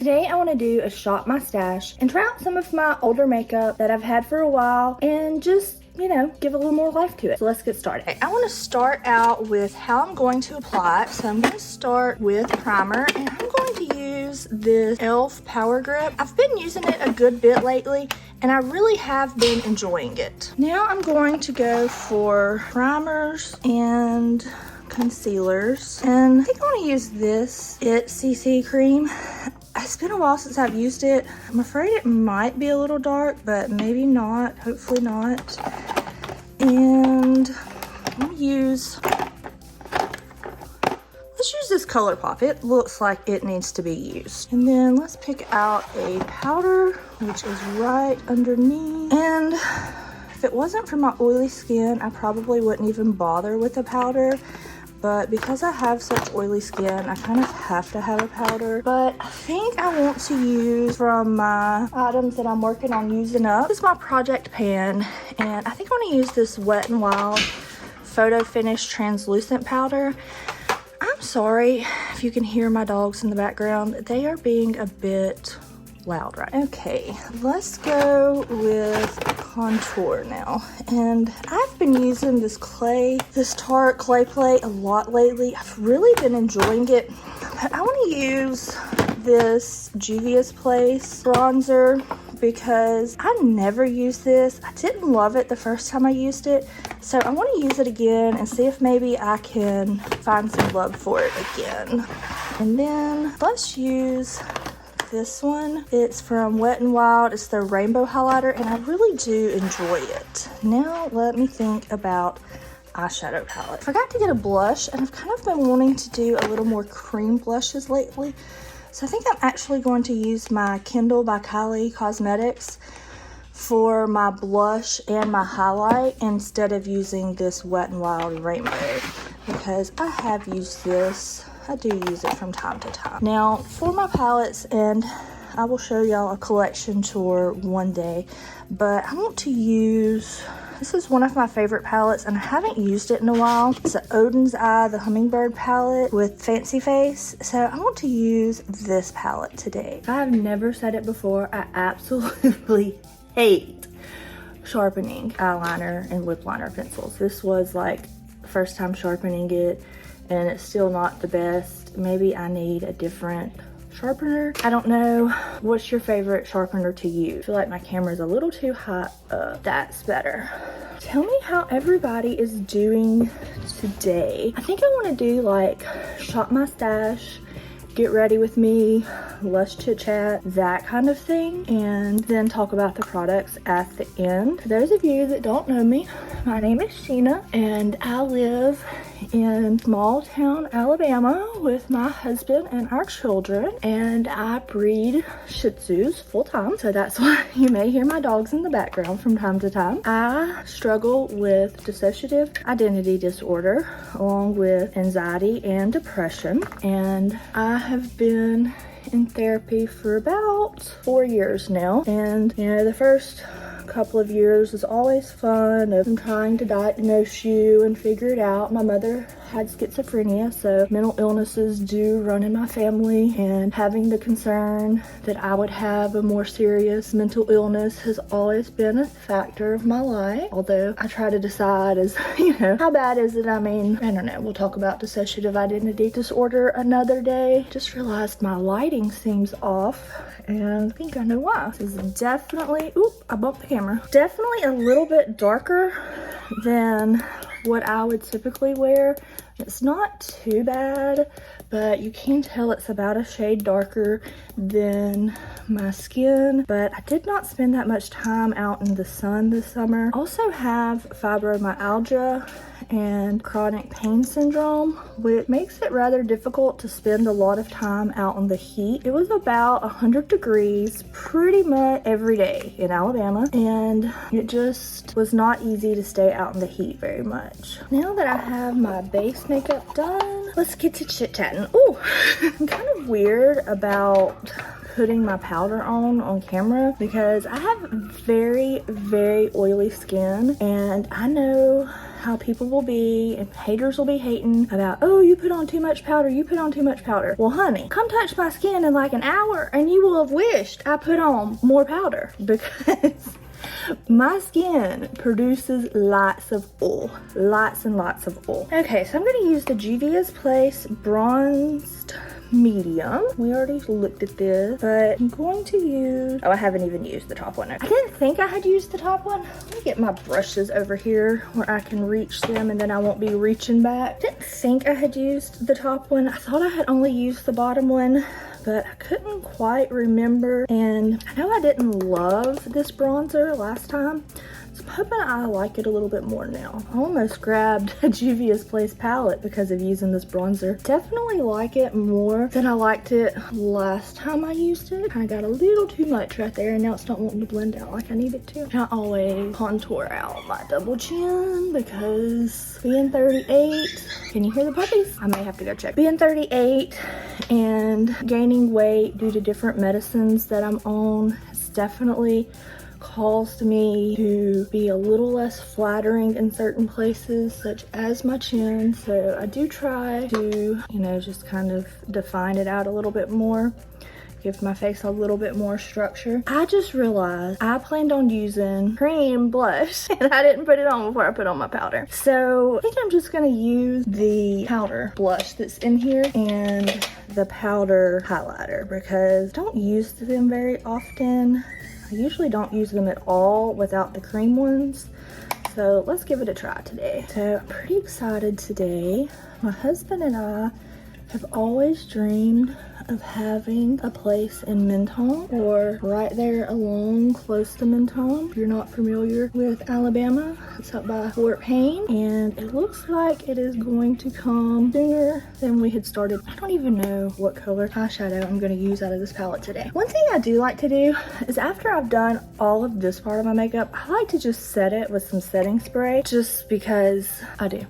Today I want to do a shop my stash and try out some of my older makeup that I've had for a while and just, you know, give a little more life to it. So let's get started. Okay, I want to start out with how I'm going to apply it. So I'm going to start with primer, and I'm going to use this e.l.f. Power Grip. I've been using it a good bit lately and I really have been enjoying it. Now I'm going to go for primers and concealers, and I think I want to use this CC cream. It's been a while since I've used it. I'm afraid it might be a little dark, but maybe not. Hopefully not. And I'm gonna let's use this ColourPop. It looks like it needs to be used. And then let's pick out a powder, which is right underneath. And if it wasn't for my oily skin, I probably wouldn't even bother with the powder. But because I have such oily skin, I kind of have to have a powder. But I think I want to use from my items that I'm working on using up. This is my project pan, and I think I want to use this Wet n Wild Photo Finish Translucent Powder. I'm sorry if you can hear my dogs in the background. They are being a bit loud, right? Okay, let's go with contour now. And I've been using this Tarte Clay Play a lot lately. I've really been enjoying it, but I want to use this Juvia's Place bronzer because I never used this. I didn't love it the first time I used it, so I want to use it again and see if maybe I can find some love for it again. And then let's use this one. It's from Wet n Wild. It's the rainbow highlighter, and I really do enjoy it. Now let me think about eyeshadow palette. Forgot to get a blush, and I've kind of been wanting to do a little more cream blushes lately. So I think I'm actually going to use my Kindle by Kylie Cosmetics for my blush and my highlight instead of using this Wet n Wild rainbow, because I have used this. I do use it from time to time. Now for my palettes, and I will show y'all a collection tour one day, but I want to use, this is one of my favorite palettes and I haven't used it in a while. It's the Odin's Eye, the Hummingbird palette with Fancy Face. So I want to use this palette today. I've never said it before, I absolutely hate sharpening eyeliner and lip liner pencils. This was like the first time sharpening it, and it's still not the best. Maybe I need a different sharpener. I don't know. What's your favorite sharpener to use? I feel like my camera's a little too high up. That's better. Tell me how everybody is doing today. I think I want to do like shop my stash, get ready with me, let's chit chat, that kind of thing, and then talk about the products at the end. For those of you that don't know me, my name is Sheena and I live in small town Alabama with my husband and our children, and I breed Shih Tzus full time, so that's why you may hear my dogs in the background from time to time. I struggle with dissociative identity disorder along with anxiety and depression, and I have been in therapy for about 4 years now. And you know, the first couple of years was always fun of trying to diagnose you and figure it out. My mother had schizophrenia, so mental illnesses do run in my family, and having the concern that I would have a more serious mental illness has always been a factor of my life. Although I try to decide, as you know, how bad is it? I mean, I don't know, we'll talk about dissociative identity disorder another day. Just realized my lighting seems off, and I think I know why. This is definitely, oop, I bumped the camera. Definitely a little bit darker than what I would typically wear. It's not too bad, but you can tell it's about a shade darker than my skin. But I did not spend that much time out in the sun this summer. I also have fibromyalgia and chronic pain syndrome, which makes it rather difficult to spend a lot of time out in the heat. It was about 100 degrees pretty much every day in Alabama, and it just was not easy to stay out in the heat very much. Now that I have my base makeup done, let's get to chit-chatting. Ooh, I'm kind of weird about putting my powder on camera because I have very, very oily skin, and I know how people will be, and haters will be hating about, oh, you put on too much powder, you put on too much powder. Well, honey, come touch my skin in like an hour and you will have wished I put on more powder, because my skin produces lots of oil, lots and lots of oil. Okay, so I'm going to use the Juvia's Place Bronzed Medium. We already looked at this, but I'm going to use, oh, I haven't even used the top one. I didn't think I had used the top one. Let me get my brushes over here where I can reach them and then I won't be reaching back. Didn't think I had used the top one. I thought I had only used the bottom one, but I couldn't quite remember. And I know I didn't love this bronzer last time, so I'm hoping I like it a little bit more now. I almost grabbed a Juvia's Place palette because of using this bronzer. Definitely like it more than I liked it last time I used it. I got a little too much right there, and now it's not wanting to blend out like I need it to. I always contour out my double chin because being 38, can you hear the puppies? I may have to go check. Being 38 and gaining weight due to different medicines that I'm on has definitely caused me to be a little less flattering in certain places, such as my chin. So I do try to, you know, just kind of define it out a little bit more, give my face a little bit more structure. I just realized I planned on using cream blush and I didn't put it on before I put on my powder. So I think I'm just gonna use the powder blush that's in here and the powder highlighter because I don't use them very often. I usually don't use them at all without the cream ones. So let's give it a try today. So I'm pretty excited today. My husband and I have always dreamed of having a place in Mentone or right there along close to Mentone. If you're not familiar with Alabama, it's up by Fort Payne, and it looks like it is going to come sooner than we had started. I don't even know what color eyeshadow I'm going to use out of this palette today. One thing I do like to do is after I've done all of this part of my makeup, I like to just set it with some setting spray just because I do.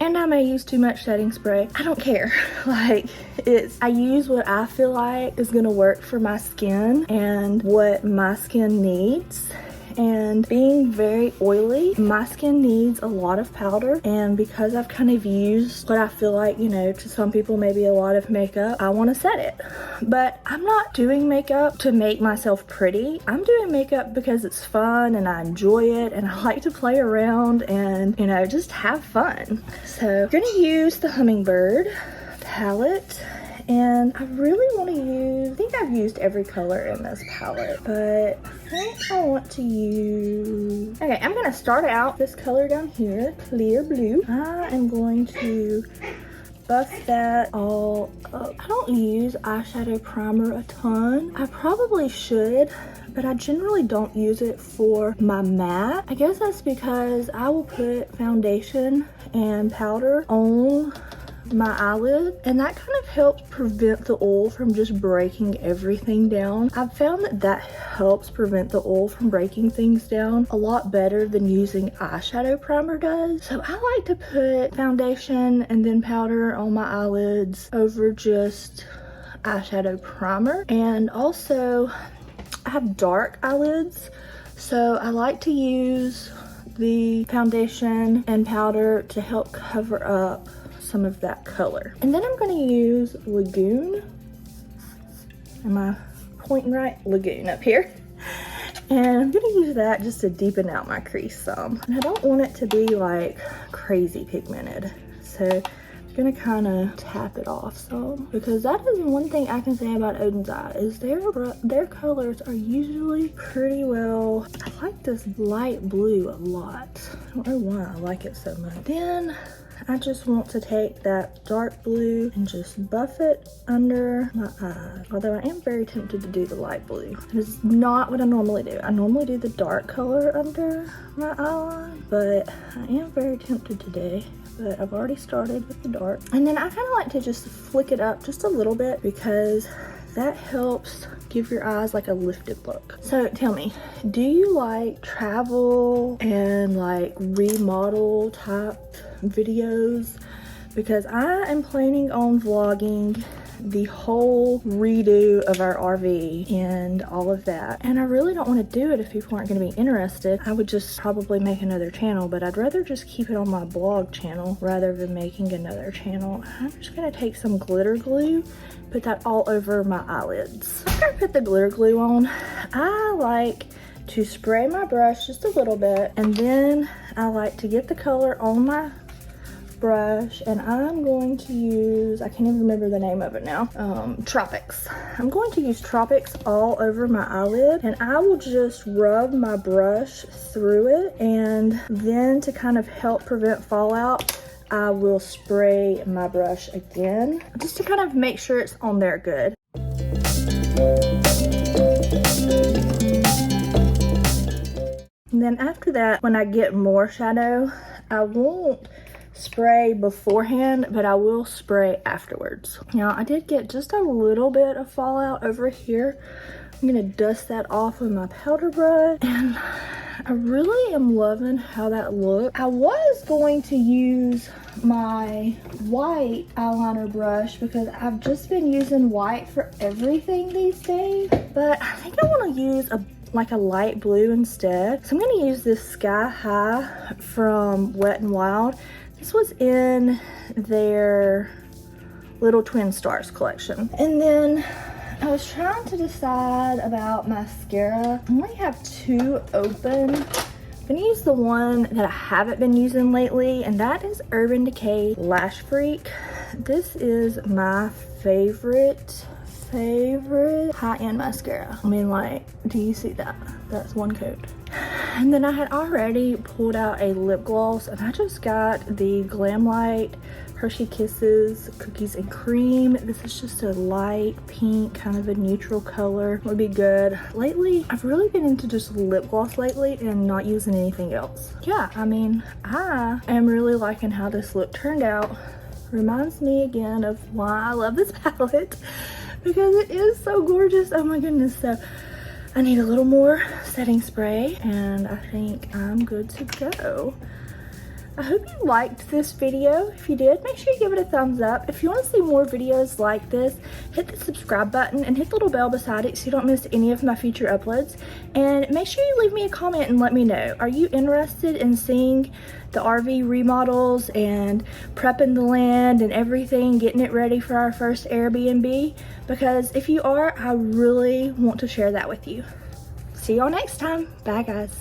And I may use too much setting spray. I don't care. Like, I use what I feel like is gonna work for my skin and what my skin needs. And being very oily, my skin needs a lot of powder, and because I've kind of used what I feel like, you know, to some people maybe a lot of makeup, I want to set it. But I'm not doing makeup to make myself pretty. I'm doing makeup because it's fun and I enjoy it and I like to play around and, you know, just have fun. So I'm gonna use the Hummingbird palette. And I really want to use, I think I've used every color in this palette, but I think I want to use, okay, I'm going to start out this color down here, clear blue. I am going to buff that all up. I don't use eyeshadow primer a ton. I probably should, but I generally don't use it for my matte. I guess that's because I will put foundation and powder on my eyelid, and that kind of helps prevent the oil from just breaking everything down. I've found that that helps prevent the oil from breaking things down a lot better than using eyeshadow primer does. So I like to put foundation and then powder on my eyelids over just eyeshadow primer. And also I have dark eyelids, so I like to use the foundation and powder to help cover up some of that color. And then I'm going to use Lagoon. Am I pointing right? Lagoon up here. And I'm going to use that just to deepen out my crease some. And I don't want it to be like crazy pigmented. So I'm going to kind of tap it off some, because that is one thing I can say about Odin's Eye is their colors are usually pretty well. I like this light blue a lot. I don't know why I like it so much. Then I just want to take that dark blue and just buff it under my eye. Although I am very tempted to do the light blue. It's not what I normally do. I normally do the dark color under my eyeline, but I am very tempted today. But I've already started with the dark. And then I kind of like to just flick it up just a little bit because that helps give your eyes like a lifted look. So tell me, do you like travel and like remodel type videos? Because I am planning on vlogging the whole redo of our RV and all of that. And I really don't want to do it if people aren't going to be interested. I would just probably make another channel, but I'd rather just keep it on my blog channel rather than making another channel. I'm just going to take some glitter glue, put that all over my eyelids. After I put the glitter glue on, I like to spray my brush just a little bit, and then I like to get the color on my brush, and I'm going to use, I can't even remember the name of it now, Tropics. I'm going to use Tropics all over my eyelid, and I will just rub my brush through it, and then to kind of help prevent fallout, I will spray my brush again, just to kind of make sure it's on there good. And then after that, when I get more shadow, I won't spray beforehand, but I will spray afterwards. Now, I did get just a little bit of fallout over here. I'm gonna dust that off with my powder brush, and I really am loving how that looks. I was going to use my white eyeliner brush because I've just been using white for everything these days, but I think I want to use like a light blue instead. So I'm going to use this Sky High from Wet n Wild. This was in their Little Twin Stars collection. And then I was trying to decide about mascara. I only have 2 open. I'm gonna use the one that I haven't been using lately, and that is Urban Decay Lash Freak. This is my favorite high-end mascara. I mean, like, do you see that? That's one coat. And then I had already pulled out a lip gloss, and I just got the Glamlite Hershey Kisses Cookies and Cream. This is just a light pink, kind of a neutral color. Would be good. Lately, I've really been into just lip gloss lately and not using anything else. Yeah, I mean, I am really liking how this look turned out. Reminds me again of why I love this palette, because it is so gorgeous. Oh my goodness. So I need a little more setting spray, and I think I'm good to go. I hope you liked this video. If you did, make sure you give it a thumbs up. If you want to see more videos like this, hit the subscribe button and hit the little bell beside it so you don't miss any of my future uploads. And make sure you leave me a comment and let me know. Are you interested in seeing the RV remodels and prepping the land and everything, getting it ready for our first Airbnb? Because if you are, I really want to share that with you. See y'all next time. Bye, guys.